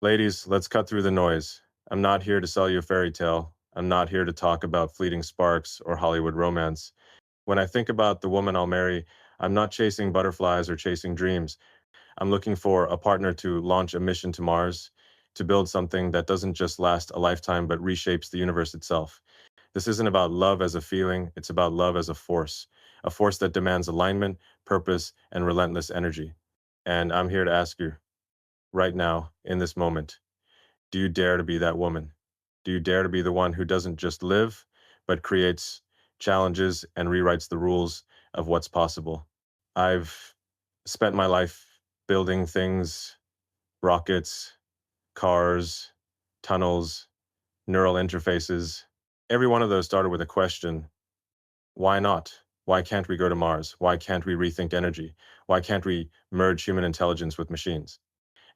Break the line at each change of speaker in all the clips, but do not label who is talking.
Ladies, let's cut through the noise. I'm not here to sell you a fairy tale. I'm not here to talk about fleeting sparks or Hollywood romance. When I think about the woman I'll marry, I'm not chasing butterflies or chasing dreams. I'm looking for a partner to launch a mission to Mars, to build something that doesn't just last a lifetime but reshapes the universe itself. This isn't about love as a feeling, it's about love as a force that demands alignment, purpose, and relentless energy. And I'm here to ask you, right now, in this moment, do you dare to be that woman? Do you dare to be the one who doesn't just live, but creates, challenges, and rewrites the rules of what's possible? I've spent my life building things, rockets, cars, tunnels, neural interfaces. Every one of those started with a question: why not? Why can't we go to Mars? Why can't we rethink energy? Why can't we merge human intelligence with machines?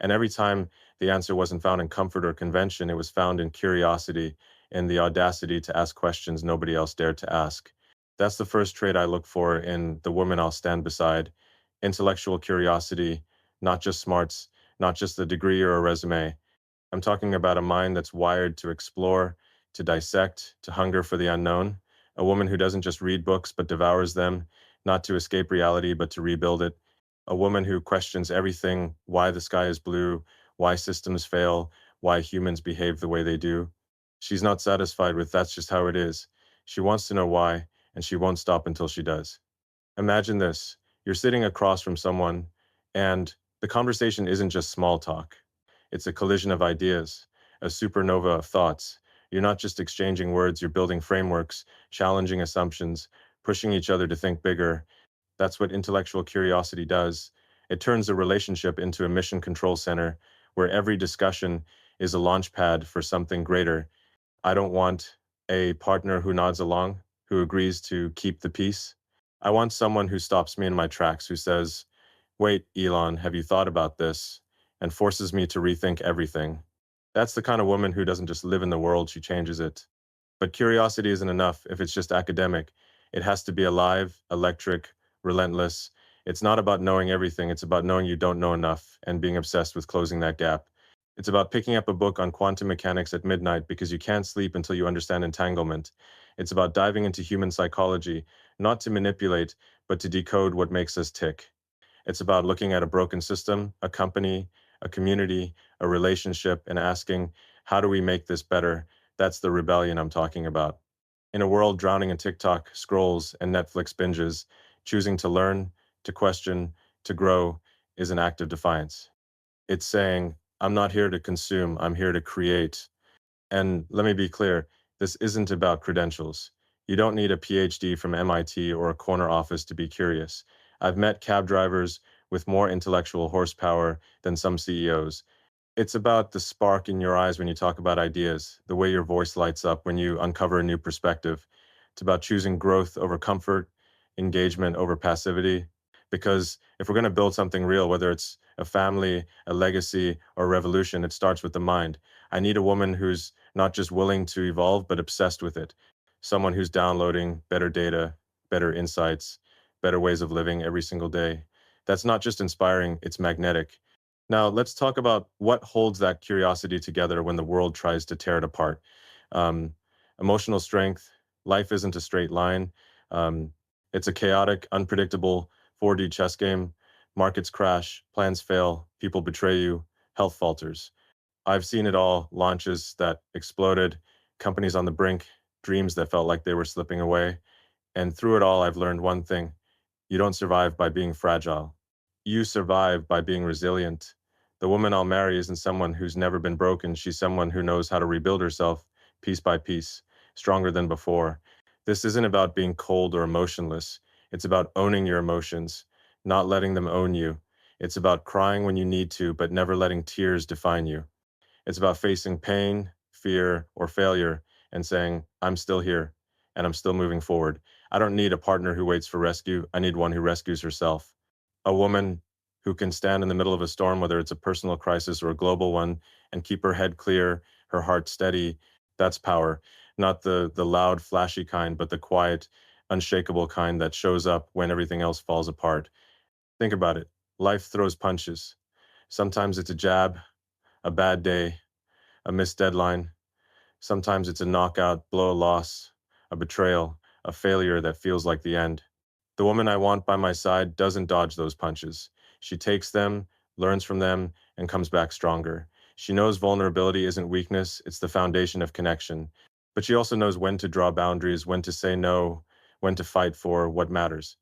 And every time the answer wasn't found in comfort or convention, it was found in curiosity, in the audacity to ask questions nobody else dared to ask. That's the first trait I look for in the woman I'll stand beside: intellectual curiosity, not just smarts, not just a degree or a resume. I'm talking about a mind that's wired to explore, to dissect, to hunger for the unknown. A woman who doesn't just read books but devours them, not to escape reality but to rebuild it. A woman who questions everything: why the sky is blue, why systems fail, why humans behave the way they do. She's not satisfied with "that's just how it is." She wants to know why, and she won't stop until she does. Imagine this: you're sitting across from someone, and the conversation isn't just small talk. It's a collision of ideas, a supernova of thoughts. You're not just exchanging words, you're building frameworks, challenging assumptions, pushing each other to think bigger. That's what intellectual curiosity does. It turns a relationship into a mission control center where every discussion is a launch pad for something greater. I don't want a partner who nods along, who agrees to keep the peace. I want someone who stops me in my tracks, who says, "Wait, Elon, have you thought about this?" and forces me to rethink everything. That's the kind of woman who doesn't just live in the world, she changes it. But curiosity isn't enough if it's just academic. It has to be alive, electric, relentless. It's not about knowing everything, it's about knowing you don't know enough and being obsessed with closing that gap. It's about picking up a book on quantum mechanics at midnight because you can't sleep until you understand entanglement. It's about diving into human psychology, not to manipulate, but to decode what makes us tick. It's about looking at a broken system, a company, a community, a relationship, and asking, how do we make this better? That's the rebellion I'm talking about. In a world drowning in TikTok scrolls and Netflix binges, choosing to learn, to question, to grow is an act of defiance. It's saying, I'm not here to consume, I'm here to create. And let me be clear, this isn't about credentials. You don't need a PhD from MIT or a corner office to be curious. I've met cab drivers with more intellectual horsepower than some CEOs. It's about the spark in your eyes when you talk about ideas, the way your voice lights up when you uncover a new perspective. It's about choosing growth over comfort, engagement over passivity. Because if we're going to build something real, whether it's a family, a legacy, or a revolution, it starts with the mind. I need a woman who's not just willing to evolve, but obsessed with it. Someone who's downloading better data, better insights, better ways of living every single day. That's not just inspiring, it's magnetic. Now, let's talk about what holds that curiosity together when the world tries to tear it apart. Um, Emotional strength. Life isn't a straight line. Um, it's a chaotic, unpredictable 4D chess game. Markets crash, plans fail, people betray you, health falters. I've seen it all: launches that exploded, companies on the brink, dreams that felt like they were slipping away. And through it all, I've learned one thing: you don't survive by being fragile. You survive by being resilient. The woman I'll marry isn't someone who's never been broken. She's someone who knows how to rebuild herself piece by piece, stronger than before. This isn't about being cold or emotionless. It's about owning your emotions, not letting them own you. It's about crying when you need to, but never letting tears define you. It's about facing pain, fear, or failure and saying, I'm still here and I'm still moving forward. I don't need a partner who waits for rescue. I need one who rescues herself. A woman who can stand in the middle of a storm, whether it's a personal crisis or a global one, and keep her head clear, her heart steady. That's power. Not the loud, flashy kind, but the quiet, unshakable kind that shows up when everything else falls apart. Think about it. Life throws punches. Sometimes it's a jab, a bad day, a missed deadline. Sometimes it's a knockout blow, a loss, a betrayal, a failure that feels like the end. The woman I want by my side doesn't dodge those punches. She takes them, learns from them, and comes back stronger. She knows vulnerability isn't weakness, it's the foundation of connection. But she also knows when to draw boundaries, when to say no, when to fight for what matters.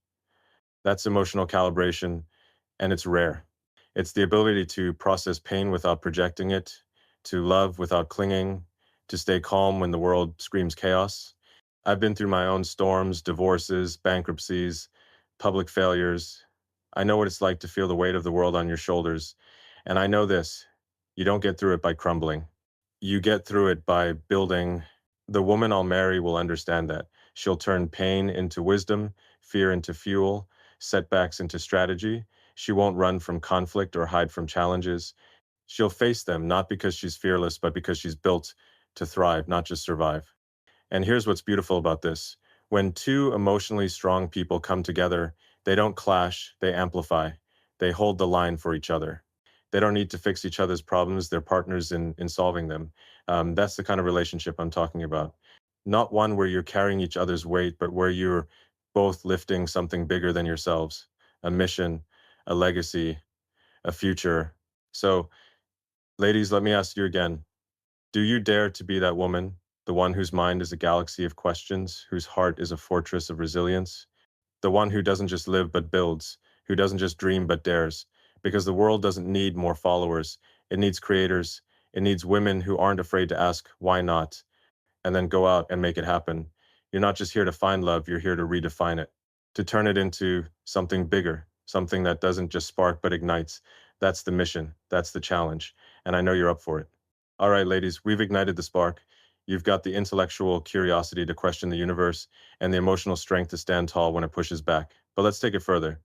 That's emotional calibration, and it's rare. It's the ability to process pain without projecting it, to love without clinging, to stay calm when the world screams chaos. I've been through my own storms, divorces, bankruptcies, public failures. I know what it's like to feel the weight of the world on your shoulders. And I know this, you don't get through it by crumbling. You get through it by building. The woman I'll marry will understand that. She'll turn pain into wisdom, fear into fuel, setbacks into strategy. She won't run from conflict or hide from challenges. She'll face them, not because she's fearless, but because she's built to thrive, not just survive. And here's what's beautiful about this. When two emotionally strong people come together, they don't clash, they amplify. They hold the line for each other. They don't need to fix each other's problems, they're partners in solving them. That's the kind of relationship I'm talking about. Not one where you're carrying each other's weight, but where you're both lifting something bigger than yourselves, a mission, a legacy, a future. So, ladies, let me ask you again, do you dare to be that woman, the one whose mind is a galaxy of questions, whose heart is a fortress of resilience, the one who doesn't just live but builds, who doesn't just dream but dares? Because the world doesn't need more followers, it needs creators, it needs women who aren't afraid to ask, why not? And then go out and make it happen. You're not just here to find love, you're here to redefine it, to turn it into something bigger, something that doesn't just spark but ignites. That's the mission, that's the challenge, and I know you're up for it. All right, ladies, we've ignited the spark. You've got the intellectual curiosity to question the universe and the emotional strength to stand tall when it pushes back. But let's take it further.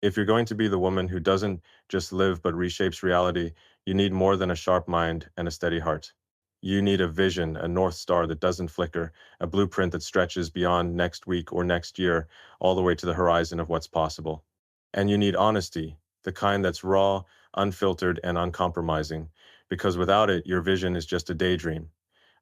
If you're going to be the woman who doesn't just live but reshapes reality, you need more than a sharp mind and a steady heart. You need a vision, a North Star that doesn't flicker, a blueprint that stretches beyond next week or next year, all the way to the horizon of what's possible. And you need honesty, the kind that's raw, unfiltered, and uncompromising, because without it, your vision is just a daydream.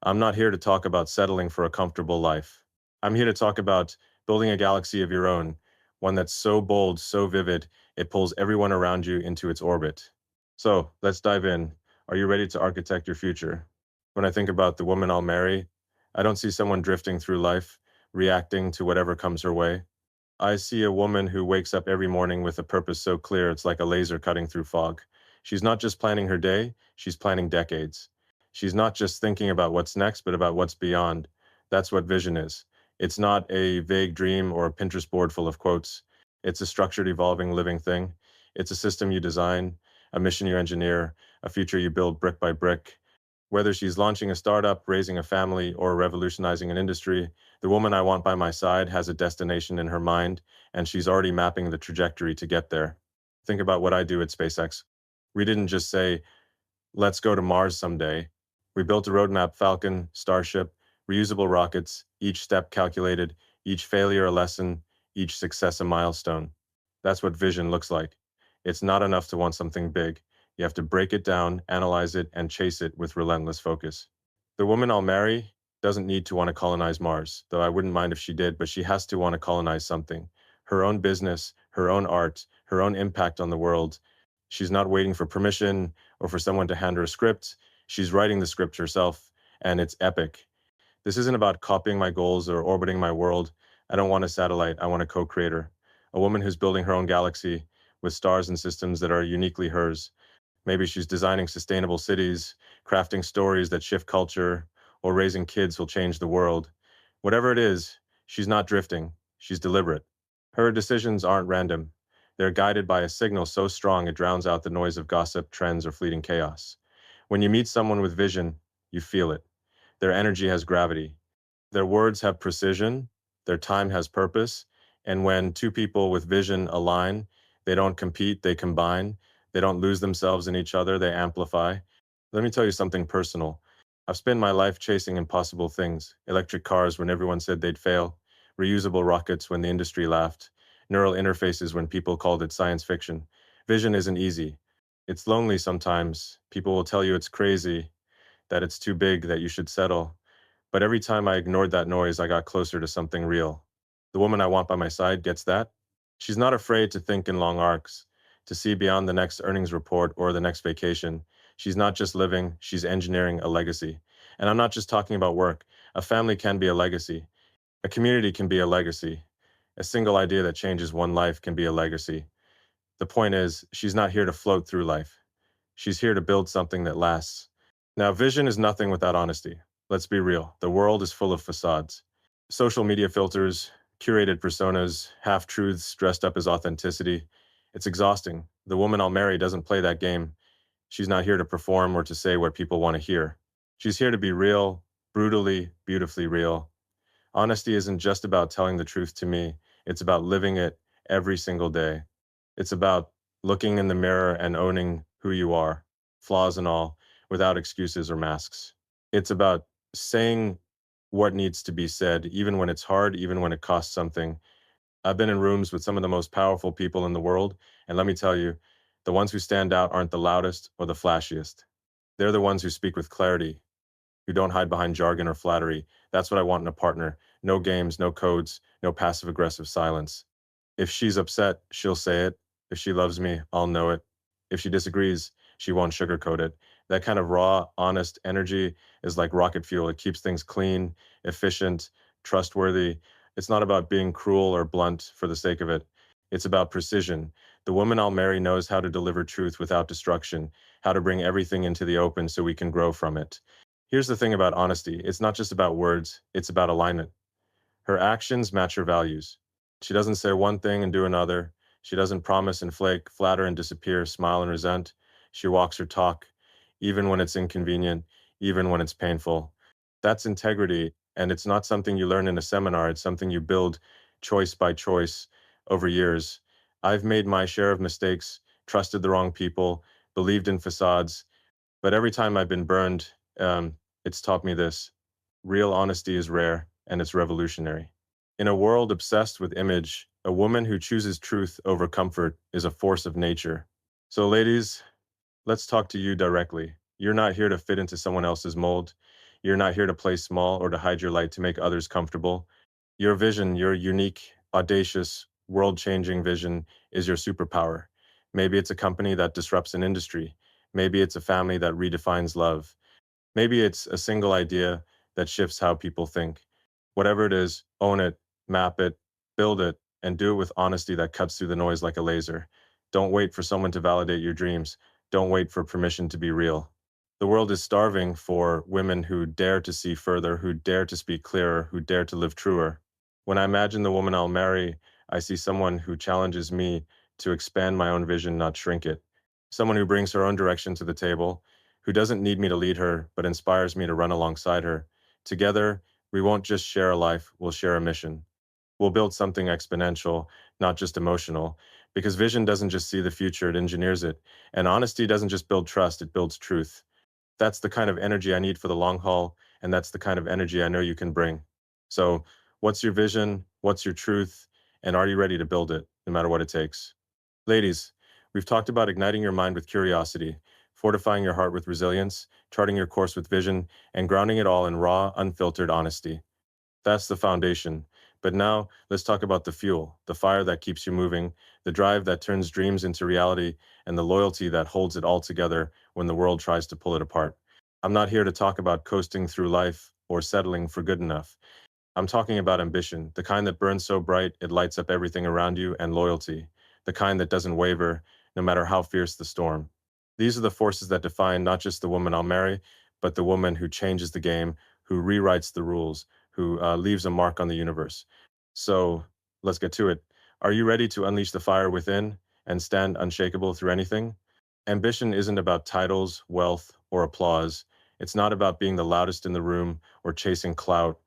I'm not here to talk about settling for a comfortable life. I'm here to talk about building a galaxy of your own, one that's so bold, so vivid, it pulls everyone around you into its orbit. So let's dive in. Are you ready to architect your future? When I think about the woman I'll marry, I don't see someone drifting through life, reacting to whatever comes her way. I see a woman who wakes up every morning with a purpose so clear it's like a laser cutting through fog. She's not just planning her day, she's planning decades. She's not just thinking about what's next, but about what's beyond. That's what vision is. It's not a vague dream or a Pinterest board full of quotes. It's a structured, evolving, living thing. It's a system you design, a mission you engineer, a future you build brick by brick. Whether she's launching a startup, raising a family, or revolutionizing an industry, the woman I want by my side has a destination in her mind, and she's already mapping the trajectory to get there. Think about what I do at SpaceX. We didn't just say, let's go to Mars someday. We built a roadmap: Falcon, Starship, reusable rockets, each step calculated, each failure a lesson, each success a milestone. That's what vision looks like. It's not enough to want something big. You have to break it down, analyze it, and chase it with relentless focus. The woman I'll marry doesn't need to want to colonize Mars, though I wouldn't mind if she did, but she has to want to colonize something. Her own business, her own art, her own impact on the world. She's not waiting for permission or for someone to hand her a script. She's writing the script herself, and it's epic. This isn't about copying my goals or orbiting my world. I don't want a satellite, I want a co-creator. A woman who's building her own galaxy with stars and systems that are uniquely hers. Maybe she's designing sustainable cities, crafting stories that shift culture, or raising kids who'll change the world. Whatever it is, she's not drifting, she's deliberate. Her decisions aren't random. They're guided by a signal so strong it drowns out the noise of gossip, trends, or fleeting chaos. When you meet someone with vision, you feel it. Their energy has gravity. Their words have precision. Their time has purpose. And when two people with vision align, they don't compete, they combine. They don't lose themselves in each other, they amplify. Let me tell you something personal. I've spent my life chasing impossible things: electric cars when everyone said they'd fail, reusable rockets when the industry laughed, neural interfaces when people called it science fiction. Vision isn't easy, It's lonely sometimes. People will tell you it's crazy, that it's too big, that you should settle. But every time I ignored that noise, I got closer to something real. The woman I want by my side gets that. She's not afraid to think in long arcs, to see beyond the next earnings report or the next vacation. She's not just living, she's engineering a legacy. And I'm not just talking about work. A family can be a legacy. A community can be a legacy. A single idea that changes one life can be a legacy. The point is, she's not here to float through life. She's here to build something that lasts. Now, vision is nothing without honesty. Let's be real. The world is full of facades. Social media filters, curated personas, half truths dressed up as authenticity. It's exhausting. The woman I'll marry doesn't play that game. She's not here to perform or to say what people want to hear. She's here to be real, brutally, beautifully real. Honesty isn't just about telling the truth to me, it's about living it every single day. It's about looking in the mirror and owning who you are, flaws and all, without excuses or masks. It's about saying what needs to be said, even when it's hard, even when it costs something. I've been in rooms with some of the most powerful people in the world, and let me tell you, the ones who stand out aren't the loudest or the flashiest. They're the ones who speak with clarity, who don't hide behind jargon or flattery. That's what I want in a partner. No games, no codes, no passive aggressive silence. If she's upset, she'll say it. If she loves me, I'll know it. If she disagrees, she won't sugarcoat it. That kind of raw, honest energy is like rocket fuel. It keeps things clean, efficient, trustworthy. It's not about being cruel or blunt for the sake of it. It's about precision. The woman I'll marry knows how to deliver truth without destruction, how to bring everything into the open so we can grow from it. Here's the thing about honesty, it's not just about words, it's about alignment. Her actions match her values. She doesn't say one thing and do another. She doesn't promise and flake, flatter and disappear, smile and resent. She walks her talk, even when it's inconvenient, even when it's painful. That's integrity, and it's not something you learn in a seminar, it's something you build choice by choice over years. I've made my share of mistakes, trusted the wrong people, believed in facades, but every time I've been burned, it's taught me this. Real honesty is rare and it's revolutionary. In a world obsessed with image, a woman who chooses truth over comfort is a force of nature. So, ladies, let's talk to you directly. You're not here to fit into someone else's mold. You're not here to play small or to hide your light to make others comfortable. Your vision, your unique, audacious, world changing vision is your superpower. Maybe it's a company that disrupts an industry. Maybe it's a family that redefines love. Maybe it's a single idea that shifts how people think. Whatever it is, own it, map it, build it, and do it with honesty that cuts through the noise like a laser. Don't wait for someone to validate your dreams. Don't wait for permission to be real. The world is starving for women who dare to see further, who dare to speak clearer, who dare to live truer. When I imagine the woman I'll marry, I see someone who challenges me to expand my own vision, not shrink it. Someone who brings her own direction to the table, who doesn't need me to lead her, but inspires me to run alongside her. Together, we won't just share a life, we'll share a mission. We'll build something exponential, not just emotional, because vision doesn't just see the future, it engineers it. And honesty doesn't just build trust, it builds truth. That's the kind of energy I need for the long haul, and that's the kind of energy I know you can bring. So, what's your vision? What's your truth? And are you ready to build it, no matter what it takes? Ladies, we've talked about igniting your mind with curiosity, fortifying your heart with resilience, charting your course with vision, and grounding it all in raw, unfiltered honesty. That's the foundation. But now, let's talk about the fuel, the fire that keeps you moving, the drive that turns dreams into reality, and the loyalty that holds it all together when the world tries to pull it apart. I'm not here to talk about coasting through life or settling for good enough. I'm talking about ambition, the kind that burns so bright it lights up everything around you, and loyalty, the kind that doesn't waver no matter how fierce the storm. These are the forces that define not just the woman I'll marry, but the woman who changes the game, who rewrites the rules, who leaves a mark on the universe. So let's get to it. Are you ready to unleash the fire within and stand unshakable through anything? Ambition isn't about titles, wealth, or applause. It's not about being the loudest in the room or chasing clout.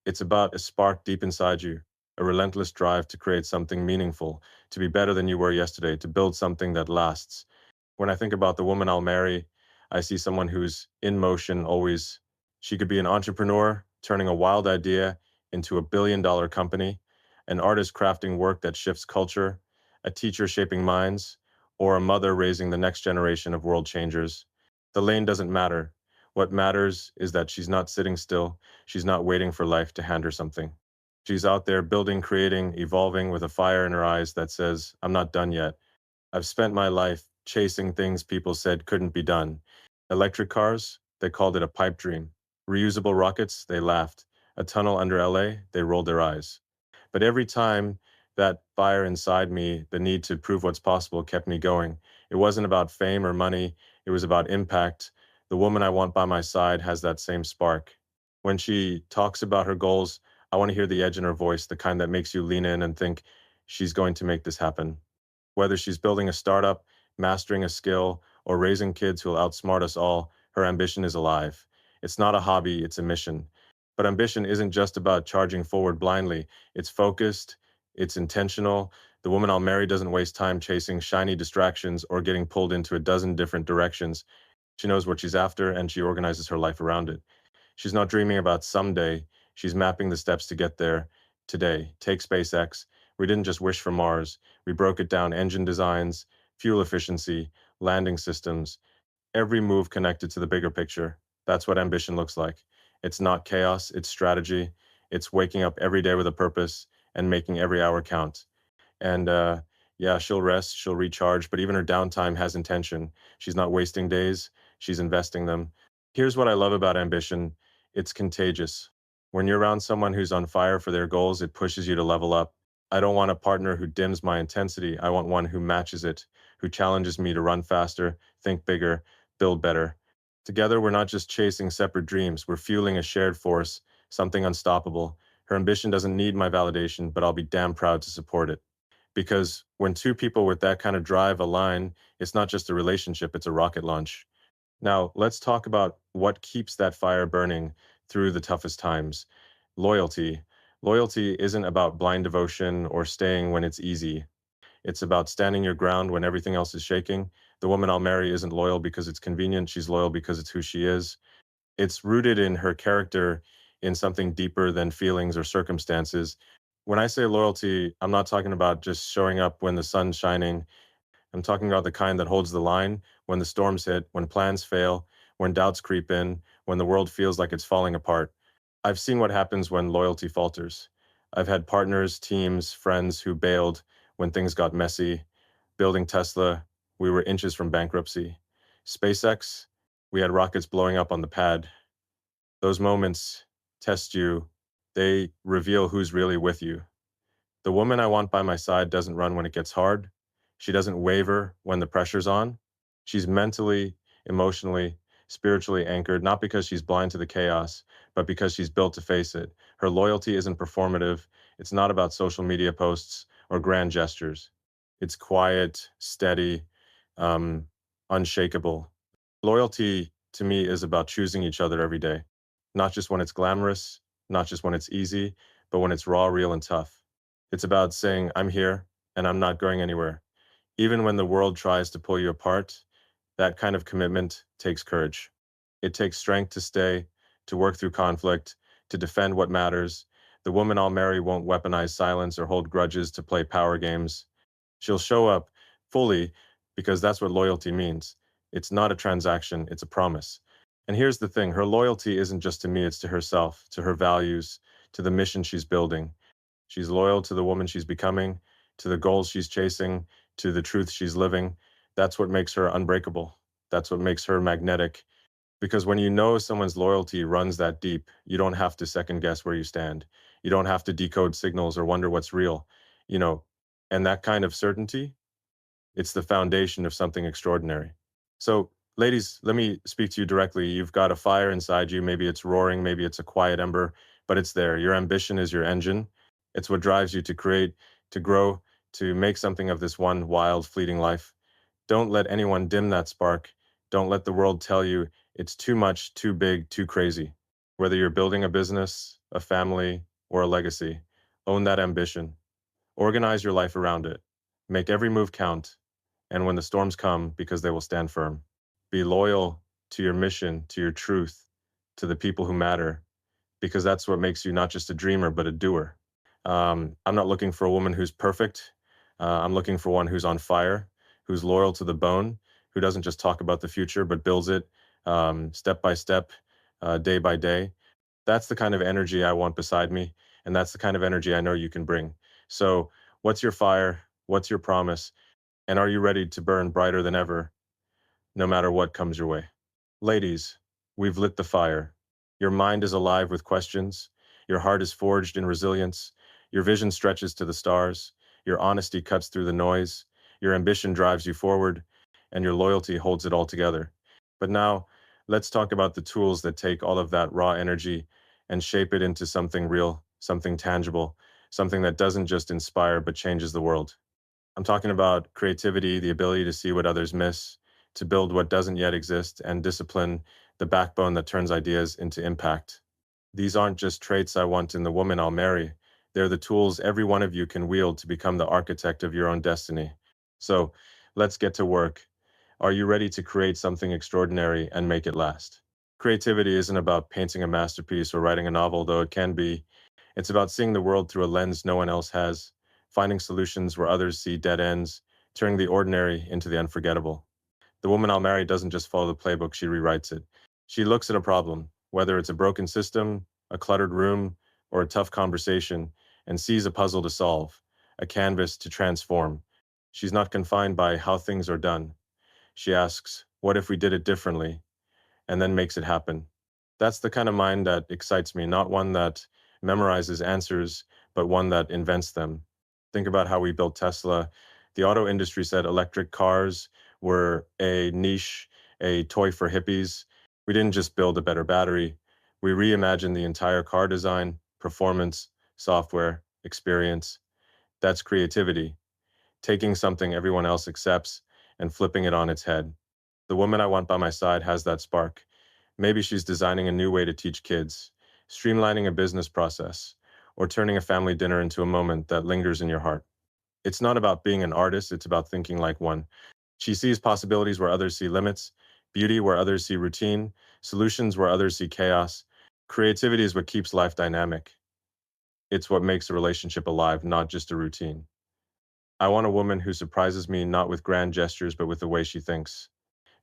It's about a spark deep inside you, a relentless drive to create something meaningful, to be better than you were yesterday, to build something that lasts. When I think about the woman I'll marry, I see someone who's in motion always. She could be an entrepreneur, turning a wild idea into a billion-dollar company, an artist crafting work that shifts culture, a teacher shaping minds, or a mother raising the next generation of world changers. The lane doesn't matter. What matters is that she's not sitting still. She's not waiting for life to hand her something. She's out there building, creating, evolving with a fire in her eyes that says, I'm not done yet. I've spent my life chasing things people said couldn't be done. Electric cars, they called it a pipe dream. Reusable rockets, they laughed. A tunnel under LA, they rolled their eyes. But every time that fire inside me, the need to prove what's possible, kept me going. It wasn't about fame or money, it was about impact. The woman I want by my side has that same spark. When she talks about her goals, I want to hear the edge in her voice, the kind that makes you lean in and think she's going to make this happen. Whether she's building a startup, mastering a skill, or raising kids who'll outsmart us all, her ambition is alive. It's not a hobby, it's a mission. But ambition isn't just about charging forward blindly. It's focused, it's intentional. The woman I'll marry doesn't waste time chasing shiny distractions or getting pulled into a dozen different directions. She knows what she's after and she organizes her life around it. She's not dreaming about someday. She's mapping the steps to get there today. Take SpaceX. We didn't just wish for Mars. We broke it down: engine designs, fuel efficiency, landing systems, every move connected to the bigger picture. That's what ambition looks like. It's not chaos, it's strategy. It's waking up every day with a purpose and making every hour count. And yeah, she'll rest, she'll recharge, but even her downtime has intention. She's not wasting days, she's investing them. Here's what I love about ambition: it's contagious. When you're around someone who's on fire for their goals, it pushes you to level up. I don't want a partner who dims my intensity. I want one who matches it, who challenges me to run faster, think bigger, build better. Together, we're not just chasing separate dreams, we're fueling a shared force, something unstoppable. Her ambition doesn't need my validation, but I'll be damn proud to support it. Because when two people with that kind of drive align, it's not just a relationship, it's a rocket launch. Now, let's talk about what keeps that fire burning through the toughest times. Loyalty. Loyalty isn't about blind devotion or staying when it's easy. It's about standing your ground when everything else is shaking. The woman I'll marry isn't loyal because it's convenient, she's loyal because it's who she is. It's rooted in her character, in something deeper than feelings or circumstances. When I say loyalty, I'm not talking about just showing up when the sun's shining. I'm talking about the kind that holds the line when the storms hit, when plans fail, when doubts creep in, when the world feels like it's falling apart. I've seen what happens when loyalty falters. I've had partners, teams, friends who bailed when things got messy. Building Tesla, we were inches from bankruptcy. SpaceX, we had rockets blowing up on the pad. Those moments test you, they reveal who's really with you. The woman I want by my side doesn't run when it gets hard. She doesn't waver when the pressure's on. She's mentally, emotionally, spiritually anchored, not because she's blind to the chaos, but because she's built to face it. Her loyalty isn't performative. It's not about social media posts or grand gestures. It's quiet, steady, um, unshakable. Loyalty to me is about choosing each other every day, not just when it's glamorous, not just when it's easy, but when it's raw, real, and tough. It's about saying, I'm here and I'm not going anywhere. Even when the world tries to pull you apart, that kind of commitment takes courage. It takes strength to stay, to work through conflict, to defend what matters. The woman I'll marry won't weaponize silence or hold grudges to play power games. She'll show up fully because that's what loyalty means. It's not a transaction, it's a promise. And here's the thing: her loyalty isn't just to me, it's to herself, to her values, to the mission she's building. She's loyal to the woman she's becoming, to the goals she's chasing, to the truth she's living. That's what makes her unbreakable. That's what makes her magnetic. Because when you know someone's loyalty runs that deep, you don't have to second guess where you stand. You don't have to decode signals or wonder what's real. You know, and that kind of certainty, it's the foundation of something extraordinary. So, ladies, let me speak to you directly. You've got a fire inside you. Maybe it's roaring, maybe it's a quiet ember, but it's there. Your ambition is your engine. It's what drives you to create, to grow, to make something of this one wild, fleeting life. Don't let anyone dim that spark. Don't let the world tell you it's too much, too big, too crazy. Whether you're building a business, a family, or a legacy, own that ambition. Organize your life around it. Make every move count. And when the storms come, because they will stand firm. Be loyal to your mission, to your truth, to the people who matter, because that's what makes you not just a dreamer, but a doer. I'm not looking for a woman who's perfect. I'm looking for one who's on fire, who's loyal to the bone, who doesn't just talk about the future, but builds it step by step, day by day. That's the kind of energy I want beside me. And that's the kind of energy I know you can bring. So, what's your fire? What's your promise? And are you ready to burn brighter than ever, no matter what comes your way? Ladies, we've lit the fire. Your mind is alive with questions. Your heart is forged in resilience. Your vision stretches to the stars. Your honesty cuts through the noise. Your ambition drives you forward, and your loyalty holds it all together. But now, let's talk about the tools that take all of that raw energy and shape it into something real, something tangible, something that doesn't just inspire but changes the world. I'm talking about creativity, the ability to see what others miss, to build what doesn't yet exist, and discipline, the backbone that turns ideas into impact. These aren't just traits I want in the woman I'll marry. They're the tools every one of you can wield to become the architect of your own destiny. So let's get to work. Are you ready to create something extraordinary and make it last? Creativity isn't about painting a masterpiece or writing a novel, though it can be. It's about seeing the world through a lens no one else has, finding solutions where others see dead ends, turning the ordinary into the unforgettable. The woman I'll marry doesn't just follow the playbook, she rewrites it. She looks at a problem, whether it's a broken system, a cluttered room, or a tough conversation, and sees a puzzle to solve, a canvas to transform. She's not confined by how things are done. She asks, what if we did it differently? And then makes it happen. That's the kind of mind that excites me, not one that memorizes answers, but one that invents them. Think about how we built Tesla. The auto industry said electric cars were a niche, a toy for hippies. We didn't just build a better battery, we reimagined the entire car design, performance, software, experience. That's creativity, taking something everyone else accepts and flipping it on its head. The woman I want by my side has that spark. Maybe she's designing a new way to teach kids, streamlining a business process, or turning a family dinner into a moment that lingers in your heart. It's not about being an artist, it's about thinking like one. She sees possibilities where others see limits, beauty where others see routine, solutions where others see chaos. Creativity is what keeps life dynamic. It's what makes a relationship alive, not just a routine. I want a woman who surprises me not with grand gestures, but with the way she thinks.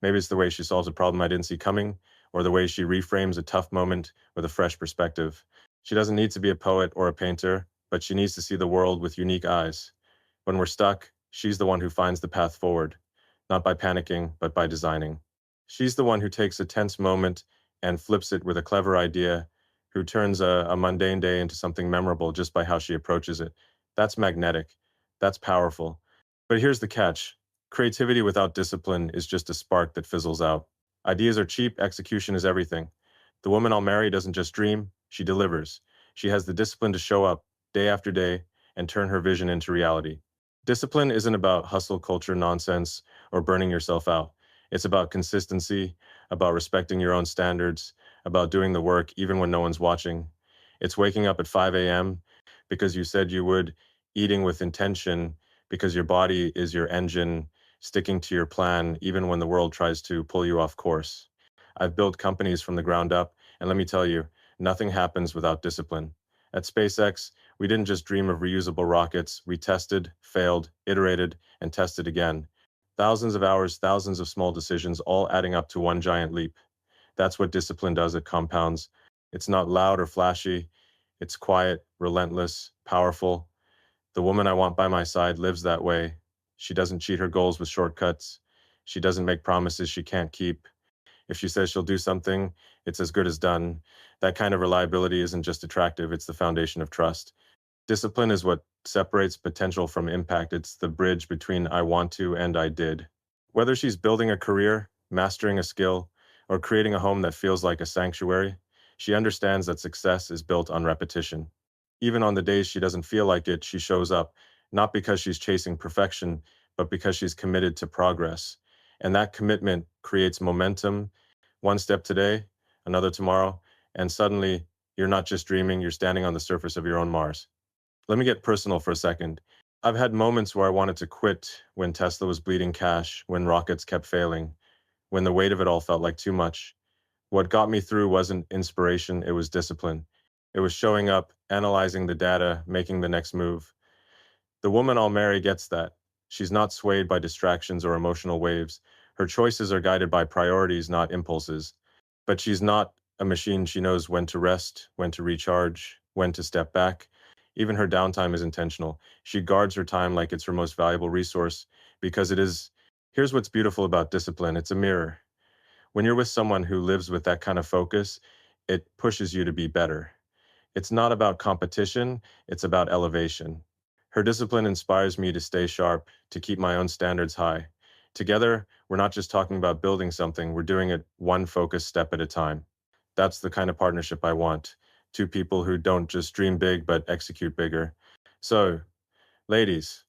Maybe it's the way she solves a problem I didn't see coming, or the way she reframes a tough moment with a fresh perspective. She doesn't need to be a poet or a painter, but she needs to see the world with unique eyes. When we're stuck, she's the one who finds the path forward, not by panicking, but by designing. She's the one who takes a tense moment and flips it with a clever idea, who turns a mundane day into something memorable just by how she approaches it. That's magnetic. That's powerful. But here's the catch. Creativity without discipline is just a spark that fizzles out. Ideas are cheap, execution is everything. The woman I'll marry doesn't just dream, she delivers. She has the discipline to show up day after day and turn her vision into reality. Discipline isn't about hustle culture nonsense or burning yourself out. It's about consistency, about respecting your own standards, about doing the work even when no one's watching. It's waking up at 5 a.m. because you said you would, eating with intention because your body is your engine, sticking to your plan even when the world tries to pull you off course. I've built companies from the ground up, and let me tell you, nothing happens without discipline. At SpaceX, we didn't just dream of reusable rockets, we tested, failed, iterated, and tested again. Thousands of hours, thousands of small decisions, all adding up to one giant leap. That's what discipline does, it compounds. It's not loud or flashy, it's quiet, relentless, powerful. The woman I want by my side lives that way. She doesn't cheat her goals with shortcuts. She doesn't make promises she can't keep. If she says she'll do something, it's as good as done. That kind of reliability isn't just attractive, it's the foundation of trust. Discipline is what separates potential from impact. It's the bridge between I want to and I did. Whether she's building a career, mastering a skill, or creating a home that feels like a sanctuary, she understands that success is built on repetition. Even on the days she doesn't feel like it, she shows up, not because she's chasing perfection, but because she's committed to progress. And that commitment creates momentum, one step today, another tomorrow, and suddenly you're not just dreaming, you're standing on the surface of your own Mars. Let me get personal for a second. I've had moments where I wanted to quit when Tesla was bleeding cash, when rockets kept failing, when the weight of it all felt like too much. What got me through wasn't inspiration, it was discipline. It was showing up, analyzing the data, making the next move. The woman I'll marry gets that. She's not swayed by distractions or emotional waves. Her choices are guided by priorities, not impulses. But she's not a machine. She knows when to rest, when to recharge, when to step back. Even her downtime is intentional. She guards her time like it's her most valuable resource because it is. Here's what's beautiful about discipline, it's a mirror. When you're with someone who lives with that kind of focus, it pushes you to be better. It's not about competition, it's about elevation. Her discipline inspires me to stay sharp, to keep my own standards high. Together, we're not just talking about building something, we're doing it one focused step at a time. That's the kind of partnership I want. Two people who don't just dream big, but execute bigger. So, ladies,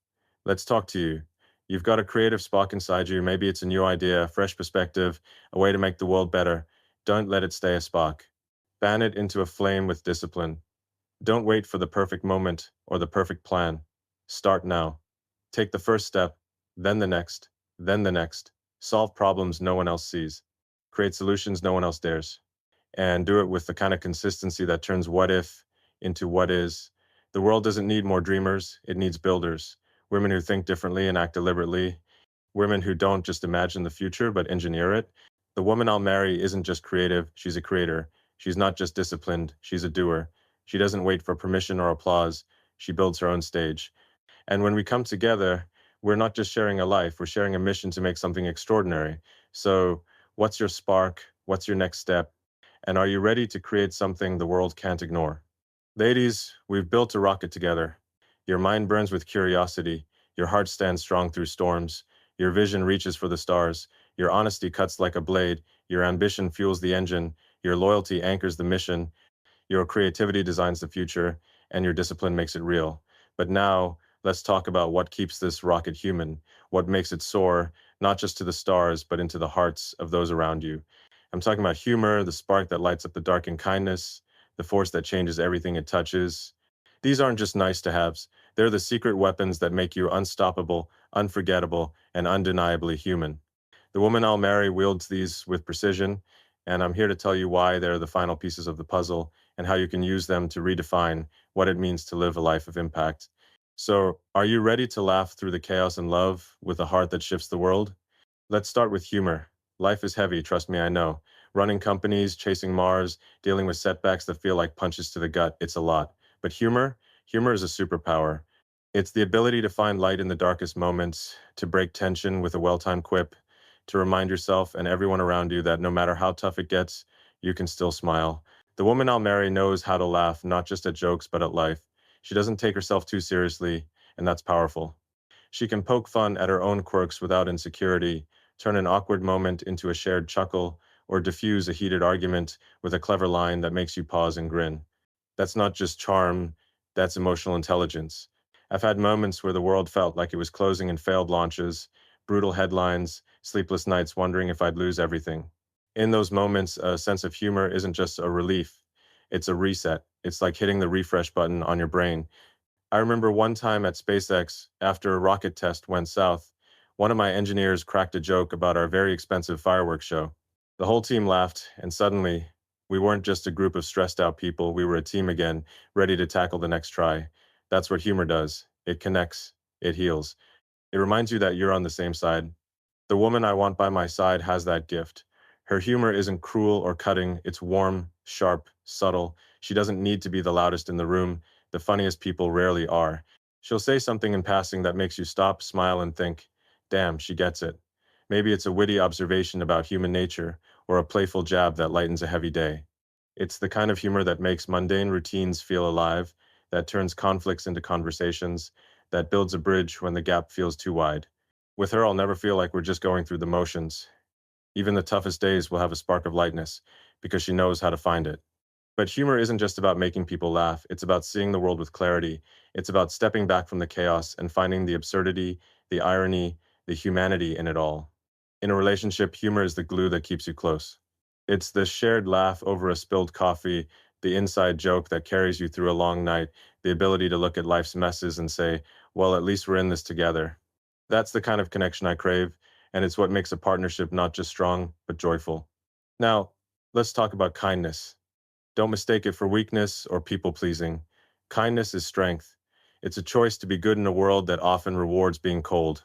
let's talk to you. You've got a creative spark inside you. Maybe it's a new idea, a fresh perspective, a way to make the world better. Don't let it stay a spark. Fan it into a flame with discipline. Don't wait for the perfect moment or the perfect plan. Start now. Take the first step, then the next, then the next. Solve problems no one else sees. Create solutions no one else dares. And do it with the kind of consistency that turns what if into what is. The world doesn't need more dreamers, it needs builders. Women who think differently and act deliberately. Women who don't just imagine the future, but engineer it. The woman I'll marry isn't just creative, she's a creator. She's not just disciplined, she's a doer. She doesn't wait for permission or applause, she builds her own stage. And when we come together, we're not just sharing a life, we're sharing a mission to make something extraordinary. So, what's your spark? What's your next step? And are you ready to create something the world can't ignore? Ladies, we've built a rocket together. Your mind burns with curiosity. Your heart stands strong through storms. Your vision reaches for the stars. Your honesty cuts like a blade. Your ambition fuels the engine. Your loyalty anchors the mission. Your creativity designs the future. And your discipline makes it real. But now, let's talk about what keeps this rocket human, what makes it soar, not just to the stars, but into the hearts of those around you. I'm talking about humor, the spark that lights up the dark, and kindness, the force that changes everything it touches. These aren't just nice to haves, they're the secret weapons that make you unstoppable, unforgettable, and undeniably human. The woman I'll marry wields these with precision, and I'm here to tell you why they're the final pieces of the puzzle and how you can use them to redefine what it means to live a life of impact. So, are you ready to laugh through the chaos and love with a heart that shifts the world? Let's start with humor. Life is heavy, trust me, I know. Running companies, chasing Mars, dealing with setbacks that feel like punches to the gut, it's a lot. But humor is a superpower. It's the ability to find light in the darkest moments, to break tension with a well-timed quip, to remind yourself and everyone around you that no matter how tough it gets, you can still smile. The woman I'll marry knows how to laugh, not just at jokes, but at life. She doesn't take herself too seriously, and that's powerful. She can poke fun at her own quirks without insecurity, turn an awkward moment into a shared chuckle, or diffuse a heated argument with a clever line that makes you pause and grin. That's not just charm, that's emotional intelligence. I've had moments where the world felt like it was closing in failed launches, brutal headlines, sleepless nights wondering if I'd lose everything. In those moments, a sense of humor isn't just a relief, it's a reset. It's like hitting the refresh button on your brain. I remember one time at SpaceX, after a rocket test went south, one of my engineers cracked a joke about our very expensive fireworks show. The whole team laughed, and suddenly, we weren't just a group of stressed out people, we were a team again, ready to tackle the next try. That's what humor does. It connects, it heals. It reminds you that you're on the same side. The woman I want by my side has that gift. Her humor isn't cruel or cutting, it's warm, sharp, subtle. She doesn't need to be the loudest in the room. The funniest people rarely are. She'll say something in passing that makes you stop, smile, and think, damn, she gets it. Maybe it's a witty observation about human nature, or a playful jab that lightens a heavy day. It's the kind of humor that makes mundane routines feel alive, that turns conflicts into conversations, that builds a bridge when the gap feels too wide. With her, I'll never feel like we're just going through the motions. Even the toughest days will have a spark of lightness because she knows how to find it. But humor isn't just about making people laugh, it's about seeing the world with clarity. It's about stepping back from the chaos and finding the absurdity, the irony, the humanity in it all. In a relationship, humor is the glue that keeps you close. It's the shared laugh over a spilled coffee, the inside joke that carries you through a long night, the ability to look at life's messes and say, well, at least we're in this together. That's the kind of connection I crave, and it's what makes a partnership not just strong, but joyful. Now, let's talk about kindness. Don't mistake it for weakness or people pleasing. Kindness is strength. It's a choice to be good in a world that often rewards being cold.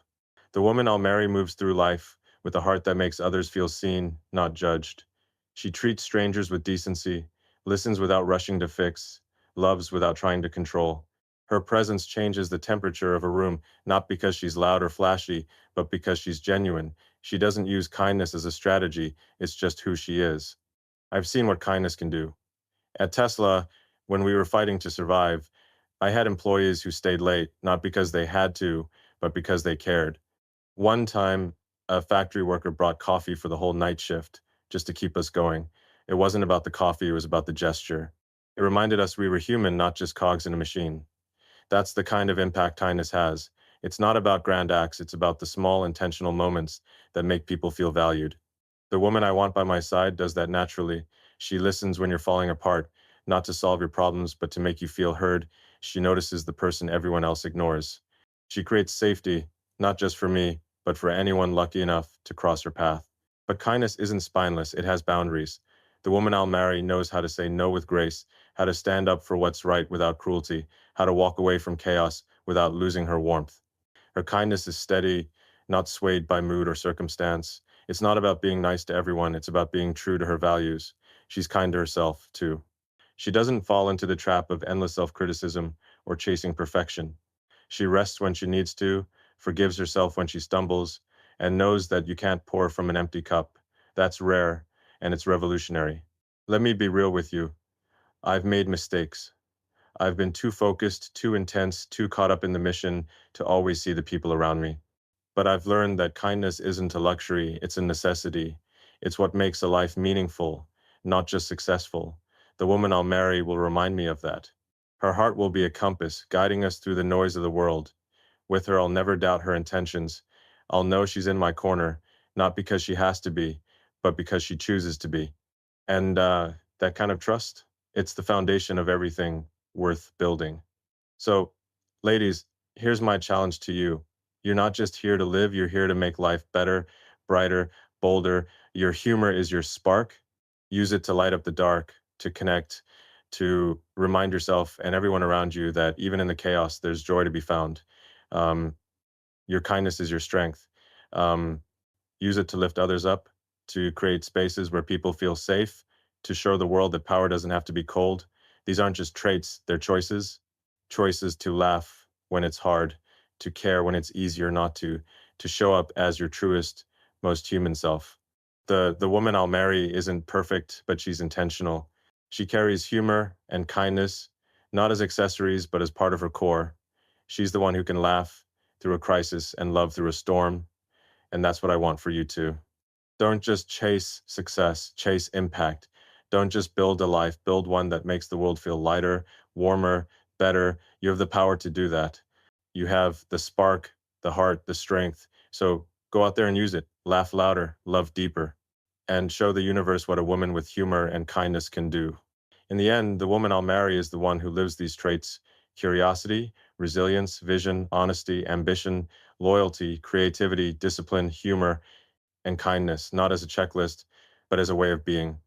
The woman I'll marry moves through life with a heart that makes others feel seen, not judged. She treats strangers with decency, listens without rushing to fix, loves without trying to control. Her presence changes the temperature of a room, not because she's loud or flashy, but because she's genuine. She doesn't use kindness as a strategy, it's just who she is. I've seen what kindness can do. At Tesla, when we were fighting to survive, I had employees who stayed late, not because they had to, but because they cared. One time, a factory worker brought coffee for the whole night shift just to keep us going. It wasn't about the coffee, it was about the gesture. It reminded us we were human, not just cogs in a machine. That's the kind of impact kindness has. It's not about grand acts, it's about the small intentional moments that make people feel valued. The woman I want by my side does that naturally. She listens when you're falling apart, not to solve your problems, but to make you feel heard. She notices the person everyone else ignores. She creates safety, not just for me, but for anyone lucky enough to cross her path. But kindness isn't spineless, it has boundaries. The woman I'll marry knows how to say no with grace, how to stand up for what's right without cruelty, how to walk away from chaos without losing her warmth. Her kindness is steady, not swayed by mood or circumstance. It's not about being nice to everyone, it's about being true to her values. She's kind to herself, too. She doesn't fall into the trap of endless self criticism or chasing perfection. She rests when she needs to, forgives herself when she stumbles, and knows that you can't pour from an empty cup. That's rare, and it's revolutionary. Let me be real with you. I've made mistakes. I've been too focused, too intense, too caught up in the mission to always see the people around me. But I've learned that kindness isn't a luxury, it's a necessity. It's what makes a life meaningful, not just successful. The woman I'll marry will remind me of that. Her heart will be a compass, guiding us through the noise of the world. With her, I'll never doubt her intentions. I'll know she's in my corner, not because she has to be, but because she chooses to be. And that kind of trust, it's the foundation of everything worth building. So, ladies, here's my challenge to you. You're not just here to live, you're here to make life better, brighter, bolder. Your humor is your spark. Use it to light up the dark, to connect, to remind yourself and everyone around you that even in the chaos, there's joy to be found. Um, your kindness is your strength. Um, Use it to lift others up, to create spaces where people feel safe, to show the world that power doesn't have to be cold. These aren't just traits, they're choices. Choices to laugh when it's hard, to care when it's easier not to show up as your truest, most human self. The woman I'll marry isn't perfect, but she's intentional. She carries humor and kindness, not as accessories, but as part of her core. She's the one who can laugh through a crisis and love through a storm, and that's what I want for you too. Don't just chase success, chase impact. Don't just build a life, build one that makes the world feel lighter, warmer, better. You have the power to do that. You have the spark, the heart, the strength. So go out there and use it. Laugh louder, love deeper, and show the universe what a woman with humor and kindness can do. In the end, the woman I'll marry is the one who lives these traits: curiosity, resilience, vision, honesty, ambition, loyalty, creativity, discipline, humor, and kindness, not as a checklist, but as a way of being.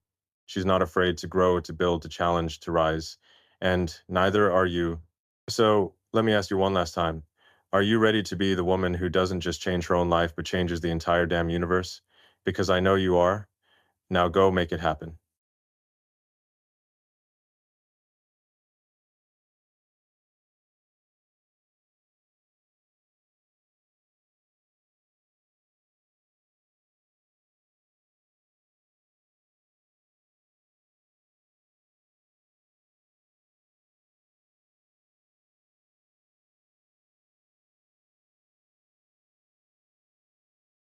She's not afraid to grow, to build, to challenge, to rise. And neither are you. So let me ask you one last time. Are you ready to be the woman who doesn't just change her own life, but changes the entire damn universe? Because I know you are. Now go make it happen.